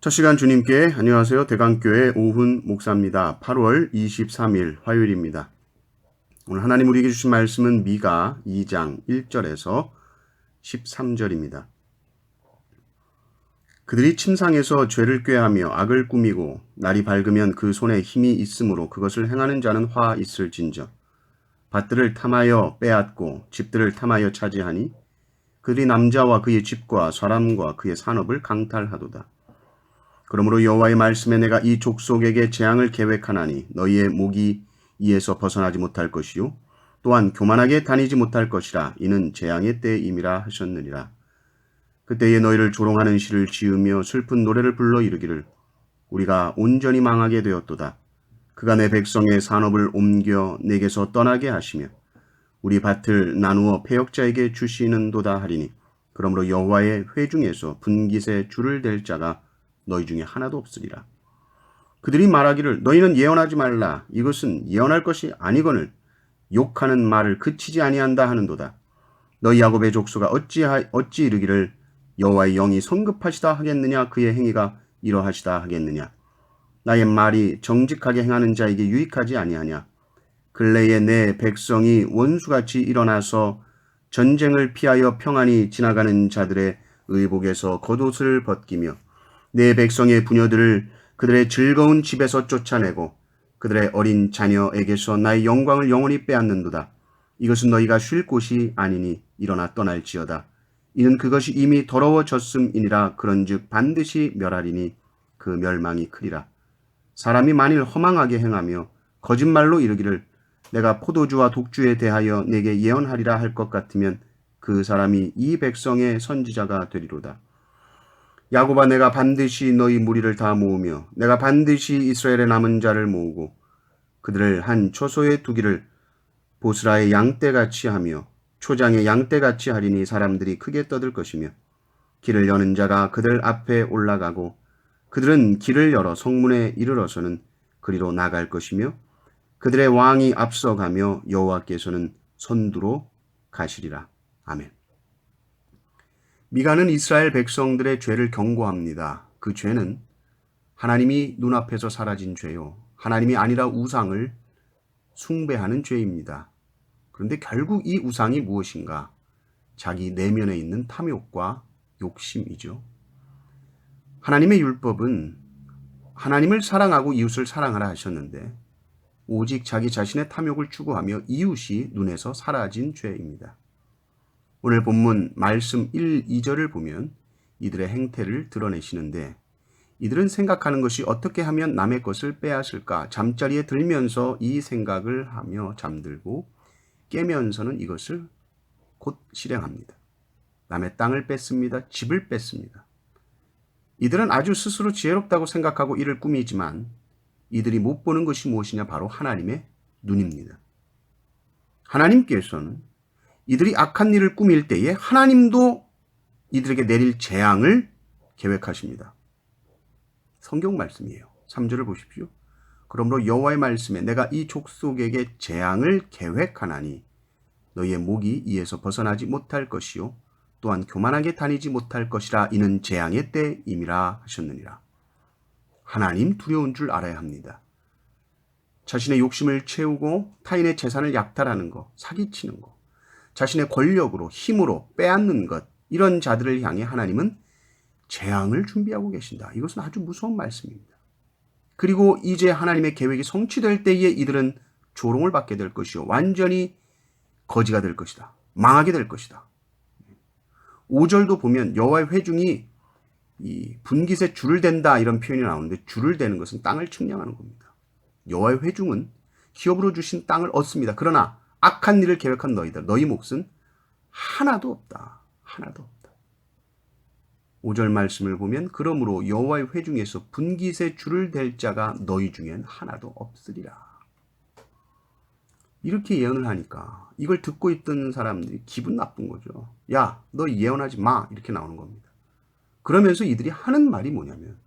첫 시간 주님께 안녕하세요. 대강교회 오훈 목사입니다. 8월 23일 화요일입니다. 오늘 하나님 우리에게 주신 말씀은 미가 2장 1절에서 13절입니다. 그들이 침상에서 죄를 꾀하며 악을 꾸미고 날이 밝으면 그 손에 힘이 있으므로 그것을 행하는 자는 화 있을진저. 밭들을 탐하여 빼앗고 집들을 탐하여 차지하니 그들이 남자와 그의 집과 사람과 그의 산업을 강탈하도다. 그러므로 여호와의 말씀에 내가 이 족속에게 재앙을 계획하나니 너희의 목이 이에서 벗어나지 못할 것이요 또한 교만하게 다니지 못할 것이라. 이는 재앙의 때임이라 하셨느니라. 그때에 너희를 조롱하는 시를 지으며 슬픈 노래를 불러 이르기를 우리가 온전히 망하게 되었도다. 그가 내 백성의 산업을 옮겨 내게서 떠나게 하시며 우리 밭을 나누어 패역자에게 주시는도다 하리니 그러므로 여호와의 회중에서 분깃에 줄을 댈 자가 너희 중에 하나도 없으리라. 그들이 말하기를 너희는 예언하지 말라. 이것은 예언할 것이 아니거늘 욕하는 말을 그치지 아니한다 하는도다. 너희 야곱의 족속아 어찌 이르기를 여호와의 영이 성급하시다 하겠느냐. 그의 행위가 이러하시다 하겠느냐. 나의 말이 정직하게 행하는 자에게 유익하지 아니하냐. 근래에 내 백성이 원수같이 일어나서 전쟁을 피하여 평안히 지나가는 자들의 의복에서 겉옷을 벗기며 내 백성의 부녀들을 그들의 즐거운 집에서 쫓아내고 그들의 어린 자녀에게서 나의 영광을 영원히 빼앗는도다. 이것은 너희가 쉴 곳이 아니니 일어나 떠날지어다. 이는 그것이 이미 더러워졌음이니라. 그런즉 반드시 멸하리니 그 멸망이 크리라. 사람이 만일 허망하게 행하며 거짓말로 이르기를 내가 포도주와 독주에 대하여 내게 예언하리라 할 것 같으면 그 사람이 이 백성의 선지자가 되리로다. 야곱아 내가 반드시 너희 무리를 다 모으며 내가 반드시 이스라엘의 남은 자를 모으고 그들을 한 초소에 두기를 보스라의 양떼같이 하며 초장의 양떼같이 하리니 사람들이 크게 떠들 것이며 길을 여는 자가 그들 앞에 올라가고 그들은 길을 열어 성문에 이르러서는 그리로 나갈 것이며 그들의 왕이 앞서가며 여호와께서는 선두로 가시리라. 아멘. 미가는 이스라엘 백성들의 죄를 경고합니다. 그 죄는 하나님이 눈앞에서 사라진 죄요. 하나님이 아니라 우상을 숭배하는 죄입니다. 그런데 결국 이 우상이 무엇인가? 자기 내면에 있는 탐욕과 욕심이죠. 하나님의 율법은 하나님을 사랑하고 이웃을 사랑하라 하셨는데 오직 자기 자신의 탐욕을 추구하며 이웃이 눈에서 사라진 죄입니다. 오늘 본문 말씀 1, 2절을 보면 이들의 행태를 드러내시는데 이들은 생각하는 것이 어떻게 하면 남의 것을 빼앗을까? 잠자리에 들면서 이 생각을 하며 잠들고 깨면서는 이것을 곧 실행합니다. 남의 땅을 뺏습니다. 집을 뺏습니다. 이들은 아주 스스로 지혜롭다고 생각하고 이를 꾸미지만 이들이 못 보는 것이 무엇이냐? 바로 하나님의 눈입니다. 하나님께서는 이들이 악한 일을 꾸밀 때에 하나님도 이들에게 내릴 재앙을 계획하십니다. 성경 말씀이에요. 3절을 보십시오. 그러므로 여호와의 말씀에 내가 이 족속에게 재앙을 계획하나니 너희의 목이 이에서 벗어나지 못할 것이요 또한 교만하게 다니지 못할 것이라. 이는 재앙의 때임이라 하셨느니라. 하나님 두려운 줄 알아야 합니다. 자신의 욕심을 채우고 타인의 재산을 약탈하는 것, 사기치는 것, 자신의 권력으로 힘으로 빼앗는 것, 이런 자들을 향해 하나님은 재앙을 준비하고 계신다. 이것은 아주 무서운 말씀입니다. 그리고 이제 하나님의 계획이 성취될 때에 이들은 조롱을 받게 될 것이요 완전히 거지가 될 것이다. 망하게 될 것이다. 5절도 보면 여호와의 회중이 이 분깃에 줄을 댄다 이런 표현이 나오는데 줄을 대는 것은 땅을 측량하는 겁니다. 여호와의 회중은 기업으로 주신 땅을 얻습니다. 그러나 악한 일을 계획한 너희들, 너희 몫은 하나도 없다. 하나도 없다. 5절 말씀을 보면 그러므로 여호와의 회중에서 분깃에 줄을 댈 자가 너희 중엔 하나도 없으리라. 이렇게 예언을 하니까 이걸 듣고 있던 사람들이 기분 나쁜 거죠. 야, 너 예언하지 마. 이렇게 나오는 겁니다. 그러면서 이들이 하는 말이 뭐냐면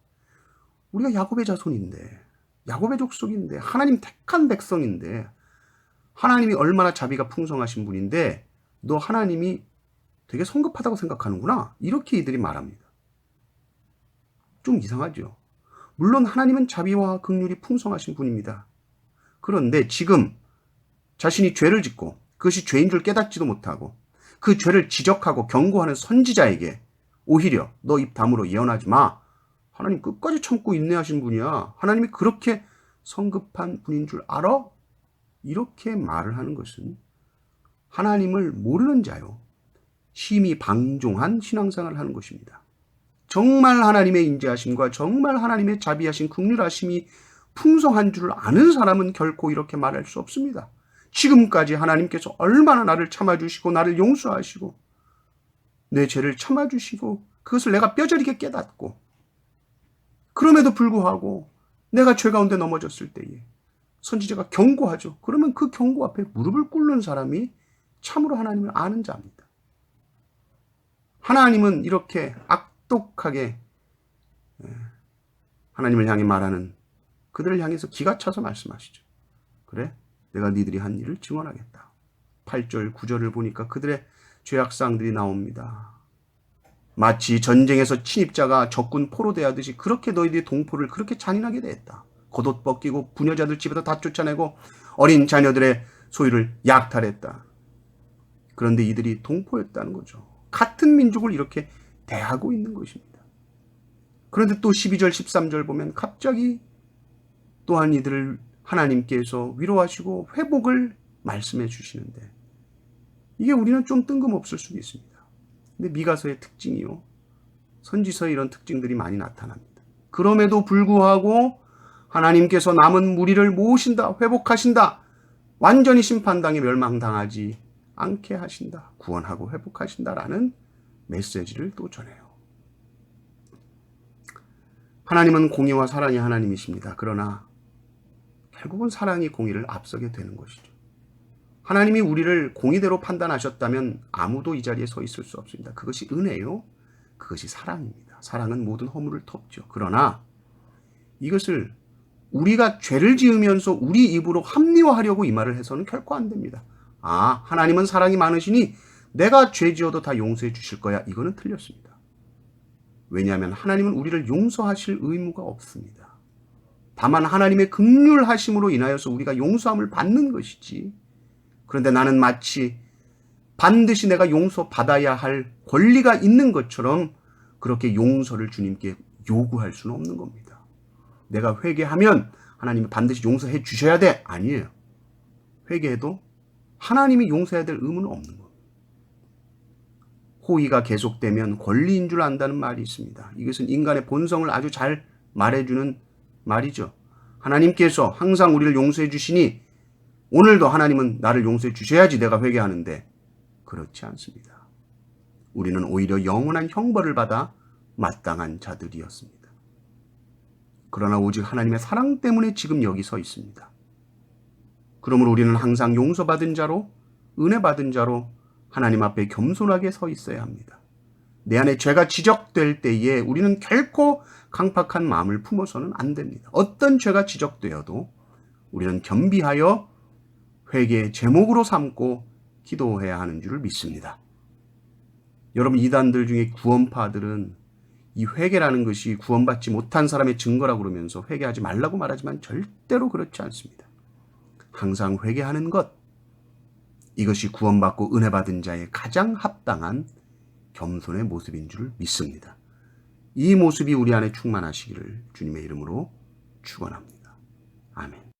우리가 야곱의 자손인데 야곱의 족속인데 하나님 택한 백성인데 하나님이 얼마나 자비가 풍성하신 분인데 너 하나님이 되게 성급하다고 생각하는구나. 이렇게 이들이 말합니다. 좀 이상하죠. 물론 하나님은 자비와 긍휼이 풍성하신 분입니다. 그런데 지금 자신이 죄를 짓고 그것이 죄인 줄 깨닫지도 못하고 그 죄를 지적하고 경고하는 선지자에게 오히려 너 입 다물어 예언하지 마. 하나님 끝까지 참고 인내하신 분이야. 하나님이 그렇게 성급한 분인 줄 알아? 이렇게 말을 하는 것은 하나님을 모르는 자요, 심히 방종한 신앙생활을 하는 것입니다. 정말 하나님의 인자하심과 정말 하나님의 자비하신 긍휼하심이 풍성한 줄 아는 사람은 결코 이렇게 말할 수 없습니다. 지금까지 하나님께서 얼마나 나를 참아주시고 나를 용서하시고 내 죄를 참아주시고 그것을 내가 뼈저리게 깨닫고 그럼에도 불구하고 내가 죄 가운데 넘어졌을 때에 선지자가 경고하죠. 그러면 그 경고 앞에 무릎을 꿇는 사람이 참으로 하나님을 아는 자입니다. 하나님은 이렇게 악독하게 하나님을 향해 말하는 그들을 향해서 기가 차서 말씀하시죠. 그래? 내가 니들이 한 일을 증언하겠다. 8절, 9절을 보니까 그들의 죄악사항들이 나옵니다. 마치 전쟁에서 침입자가 적군 포로 대하듯이 그렇게 너희들이 동포를 그렇게 잔인하게 대했다. 겉옷 벗기고 부녀자들 집에서 다 쫓아내고 어린 자녀들의 소유를 약탈했다. 그런데 이들이 동포였다는 거죠. 같은 민족을 이렇게 대하고 있는 것입니다. 그런데 또 12절, 13절 보면 갑자기 또한 이들을 하나님께서 위로하시고 회복을 말씀해 주시는데 이게 우리는 좀 뜬금없을 수도 있습니다. 근데 미가서의 특징이요, 선지서에 이런 특징들이 많이 나타납니다. 그럼에도 불구하고 하나님께서 남은 무리를 모으신다, 회복하신다, 완전히 심판당에 멸망당하지 않게 하신다, 구원하고 회복하신다라는 메시지를 또 전해요. 하나님은 공의와 사랑의 하나님이십니다. 그러나 결국은 사랑이 공의를 앞서게 되는 것이죠. 하나님이 우리를 공의대로 판단하셨다면 아무도 이 자리에 서 있을 수 없습니다. 그것이 은혜요, 그것이 사랑입니다. 사랑은 모든 허물을 덮죠. 그러나 이것을 우리가 죄를 지으면서 우리 입으로 합리화하려고 이 말을 해서는 결코 안 됩니다. 아, 하나님은 사랑이 많으시니 내가 죄 지어도 다 용서해 주실 거야. 이거는 틀렸습니다. 왜냐하면 하나님은 우리를 용서하실 의무가 없습니다. 다만 하나님의 긍휼하심으로 인하여서 우리가 용서함을 받는 것이지, 그런데 나는 마치 반드시 내가 용서받아야 할 권리가 있는 것처럼 그렇게 용서를 주님께 요구할 수는 없는 겁니다. 내가 회개하면 하나님이 반드시 용서해 주셔야 돼. 아니에요. 회개해도 하나님이 용서해야 될 의무는 없는 겁니다. 호의가 계속되면 권리인 줄 안다는 말이 있습니다. 이것은 인간의 본성을 아주 잘 말해주는 말이죠. 하나님께서 항상 우리를 용서해 주시니 오늘도 하나님은 나를 용서해 주셔야지 내가 회개하는데, 그렇지 않습니다. 우리는 오히려 영원한 형벌을 받아 마땅한 자들이었습니다. 그러나 오직 하나님의 사랑 때문에 지금 여기 서 있습니다. 그러므로 우리는 항상 용서받은 자로, 은혜 받은 자로 하나님 앞에 겸손하게 서 있어야 합니다. 내 안에 죄가 지적될 때에 우리는 결코 강팍한 마음을 품어서는 안 됩니다. 어떤 죄가 지적되어도 우리는 겸비하여 회개의 제목으로 삼고 기도해야 하는 줄을 믿습니다. 여러분, 이단들 중에 구원파들은 이 회개라는 것이 구원받지 못한 사람의 증거라고 그러면서 회개하지 말라고 말하지만 절대로 그렇지 않습니다. 항상 회개하는 것, 이것이 구원받고 은혜 받은 자의 가장 합당한 겸손의 모습인 줄 믿습니다. 이 모습이 우리 안에 충만하시기를 주님의 이름으로 축원합니다. 아멘.